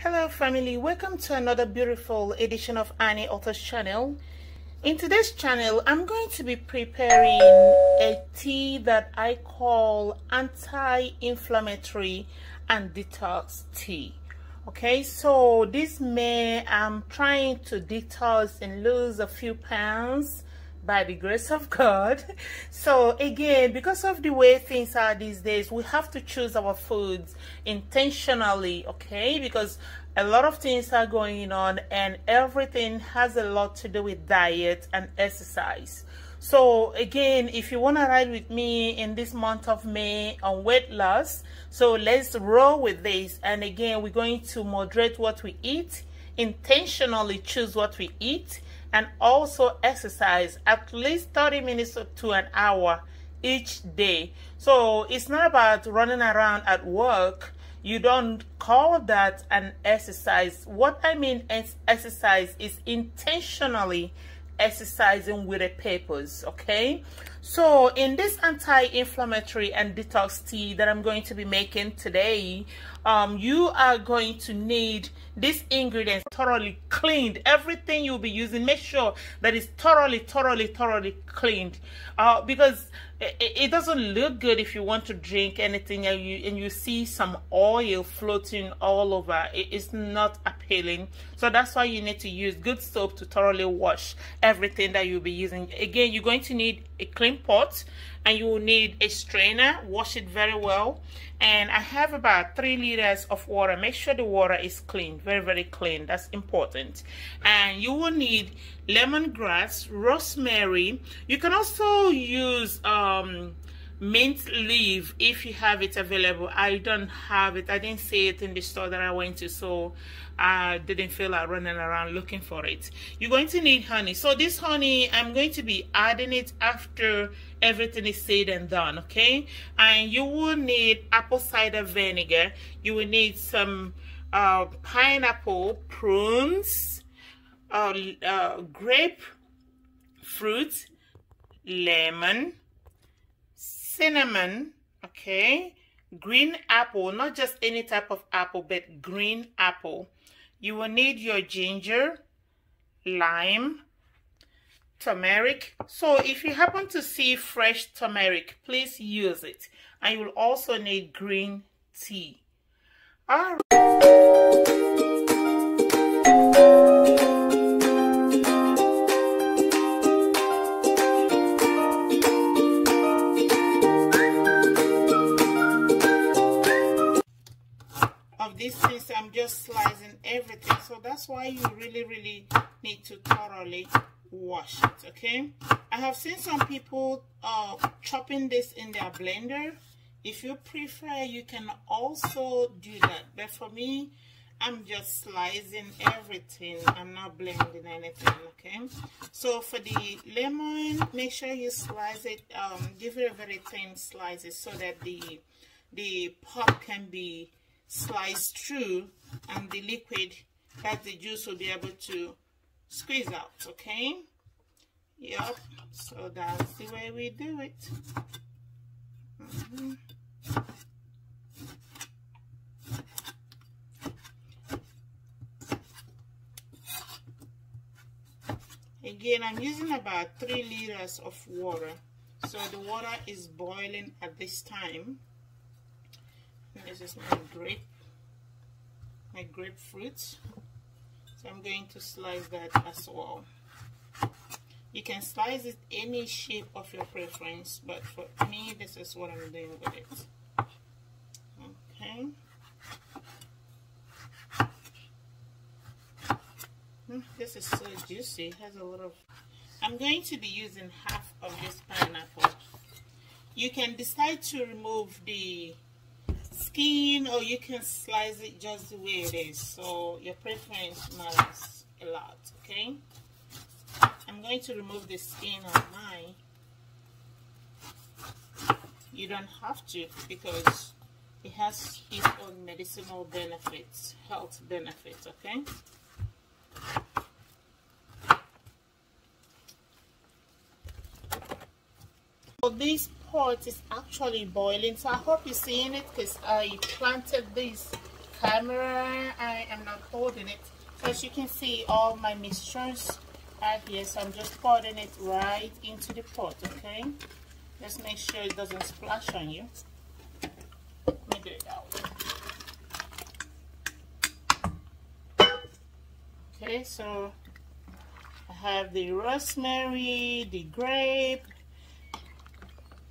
Hello family, welcome to another beautiful edition of Annie Author's channel. In today's channel, I'm going to be preparing a tea that I call anti-inflammatory and detox tea. Okay, so this May I'm trying to detox and lose a few pounds by the grace of God. So again, because of the way things are these days, we have to choose our foods intentionally, okay? Because a lot of things are going on and everything has a lot to do with diet and exercise. So again, if you want to ride with me in this month of May on weight loss, so let's roll with this. And again, we're going to moderate what we eat, intentionally choose what we eat, and also exercise at least 30 minutes to an hour each day. So it's not about running around at work. You don't call that an exercise. What I mean exercise is intentionally exercising with a purpose, okay? So in this anti-inflammatory and detox tea that I'm going to be making today, you are going to need these ingredients thoroughly cleaned. Everything you'll be using, make sure that it's thoroughly cleaned, because it doesn't look good if you want to drink anything and you see some oil floating all over. It's not appealing. So that's why you need to use good soap to thoroughly wash everything that you'll be using. Again, you're going to need a clean pot and you will need a strainer. Wash it very well. And I have about 3 liters of water. Make sure the water is clean, very clean. That's important. And you will need lemongrass, rosemary. You can also use mint leaf if you have it available. I don't have it. I didn't see it in the store that I went to, so I didn't feel like running around looking for it. You're going to need honey. So this honey, I'm going to be adding it after everything is said and done, okay? And you will need apple cider vinegar. You will need some pineapple, prunes, grape fruit, lemon, cinnamon, okay, green apple, not just any type of apple, but green apple. You will need your ginger, lime, turmeric. So if you happen to see fresh turmeric, please use it. And you will also need green tea. All right. This is, I'm just slicing everything, so that's why you really need to thoroughly wash it, okay? I have seen some people chopping this in their blender. If you prefer, you can also do that, but for me, I'm just slicing everything. I'm not blending anything, okay? So for the lemon, make sure you slice it, give it a very thin slices so that the pulp can be sliced through and the liquid, that the juice will be able to squeeze out, okay? Yep, so that's the way we do it. Again, I'm using about 3 liters of water, so the water is boiling at this time. This is my grapefruit. So I'm going to slice that as well. You can slice it any shape of your preference, but for me, this is what I'm doing with it. Okay. This is so juicy. It has a lot of... I'm going to be using half of this pineapple. You can decide to remove the skin, or you can slice it just the way it is, so your preference matters a lot, okay? I'm going to remove the skin on mine. You don't have to, because it has its own medicinal benefits, health benefits, okay? So this pot is actually boiling, so I hope you're seeing it, because I planted this camera, I am not holding it. So as you can see, all my mixtures are here, so I'm just pouring it right into the pot, okay? Just make sure it doesn't splash on you. Let me do it that way. Okay, so I have the rosemary, the grape,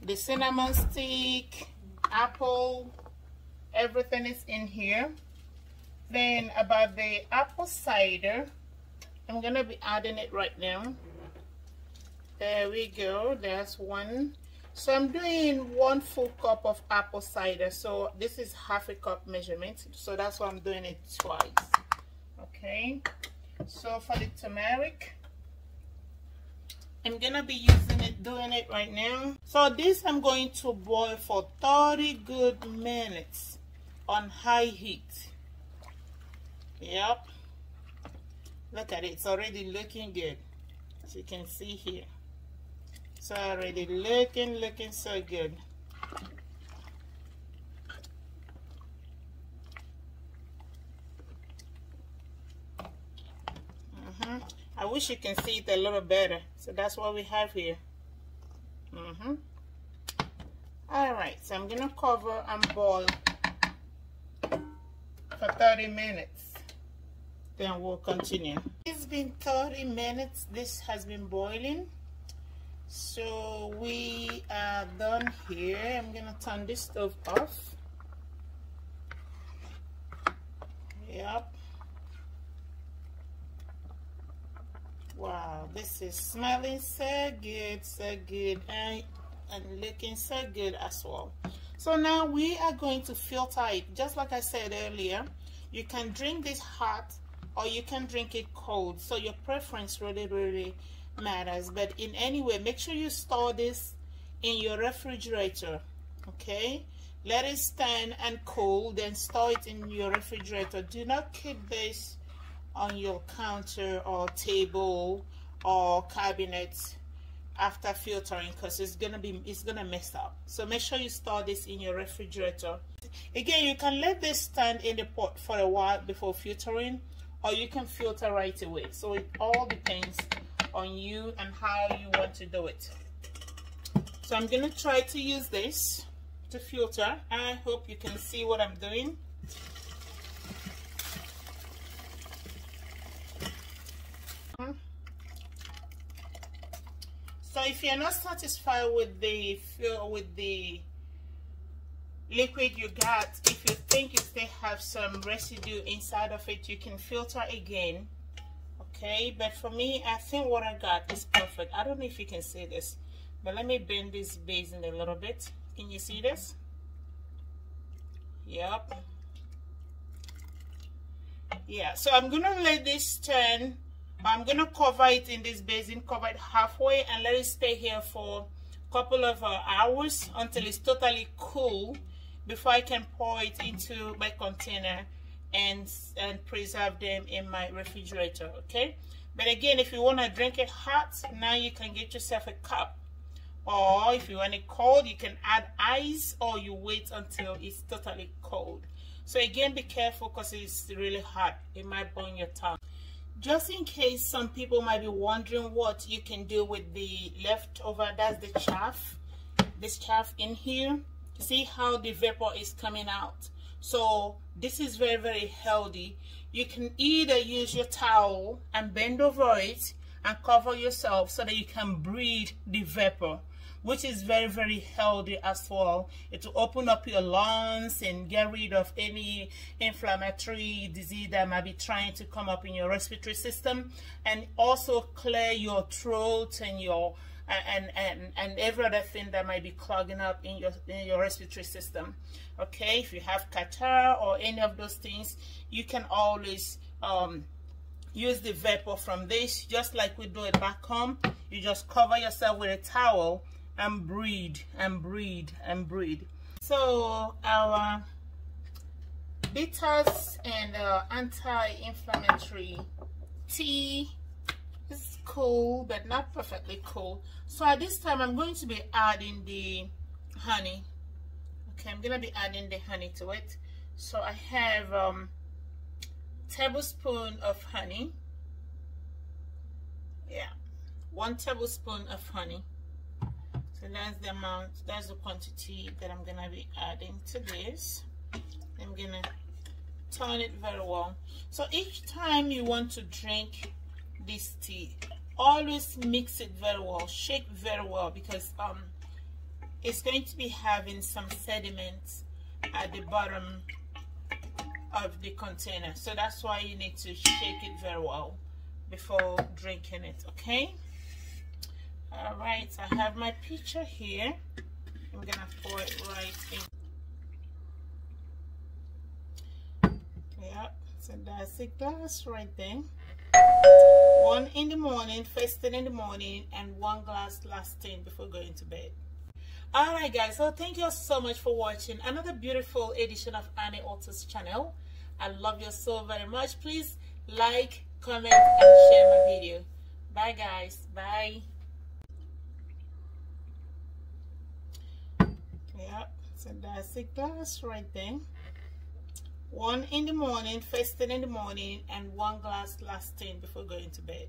the cinnamon stick, apple, everything is in here. Then about the apple cider, I'm gonna be adding it right now. There we go, there's one. So I'm doing 1 full cup of apple cider, so this is half a cup measurement, so that's why I'm doing it twice. Okay, so for the turmeric, I'm gonna be doing it right now. So this I'm going to boil for 30 good minutes on high heat. Yep, look at it, it's already looking good, as you can see here. So already looking so good. I wish you can see it a little better. So that's what we have here. Alright, so I'm gonna cover and boil for 30 minutes. Then we'll continue. It's been 30 minutes. This has been boiling. So we are done here. I'm gonna turn this stove off. Yep. Wow, this is smelling so good and looking so good as well. So now we are going to filter it. Just like I said earlier, you can drink this hot or you can drink it cold, so your preference really matters. But in any way, make sure you store this in your refrigerator, okay? Let it stand and cool, then store it in your refrigerator. Do not keep this on your counter or table or cabinet after filtering, because it's gonna mess up. So make sure you store this in your refrigerator. Again, you can let this stand in the pot for a while before filtering, or you can filter right away. So it all depends on you and how you want to do it. So I'm gonna try to use this to filter. I hope you can see what I'm doing. So if you're not satisfied with the liquid you got, if you think you still have some residue inside of it, you can filter again, okay? But for me, I think what I got is perfect. I don't know if you can see this, but let me bend this basin a little bit. Can you see this? Yep. Yeah, so I'm gonna let this turn. I'm gonna cover it in this basin, cover it halfway, and let it stay here for a couple of hours until it's totally cool before I can pour it into my container and preserve them in my refrigerator, okay? But again, if you want to drink it hot, now you can get yourself a cup, or if you want it cold, you can add ice, or you wait until it's totally cold. So again, be careful because it's really hot. It might burn your tongue. Just in case some people might be wondering what you can do with the leftover, that's the chaff, this chaff in here. See how the vapor is coming out? So this is very healthy. You can either use your towel and bend over it and cover yourself so that you can breathe the vapor, which is very healthy as well. It will open up your lungs and get rid of any inflammatory disease that might be trying to come up in your respiratory system, and also clear your throat and your and every other thing that might be clogging up in your respiratory system. Okay, if you have catarrh or any of those things, you can always use the vapor from this, just like we do it back home. You just cover yourself with a towel and breathe and breathe and breathe. So our detox and anti-inflammatory tea is cool, but not perfectly cool. So at this time, I'm going to be adding the honey. Okay, I'm gonna be adding the honey to it. So I have tablespoon of honey. Yeah, 1 tablespoon of honey. So that's the amount, that's the quantity that I'm gonna be adding to this. I'm gonna turn it very well. So each time you want to drink this tea, always mix it very well, shake very well, because it's going to be having some sediments at the bottom of the container. So that's why you need to shake it very well before drinking it, okay? All right, I have my pitcher here. I'm gonna pour it right in. Yeah, so that's a glass right there. 1 in the morning, first thing in the morning, and 1 glass last thing before going to bed. All right, guys, so thank you so much for watching another beautiful edition of Annie Autos channel. I love you so very much. Please like, comment, and share my video. Bye, guys. Bye. Yeah, so that's a glass right there. 1 in the morning, first thing in the morning, and 1 glass last thing before going to bed.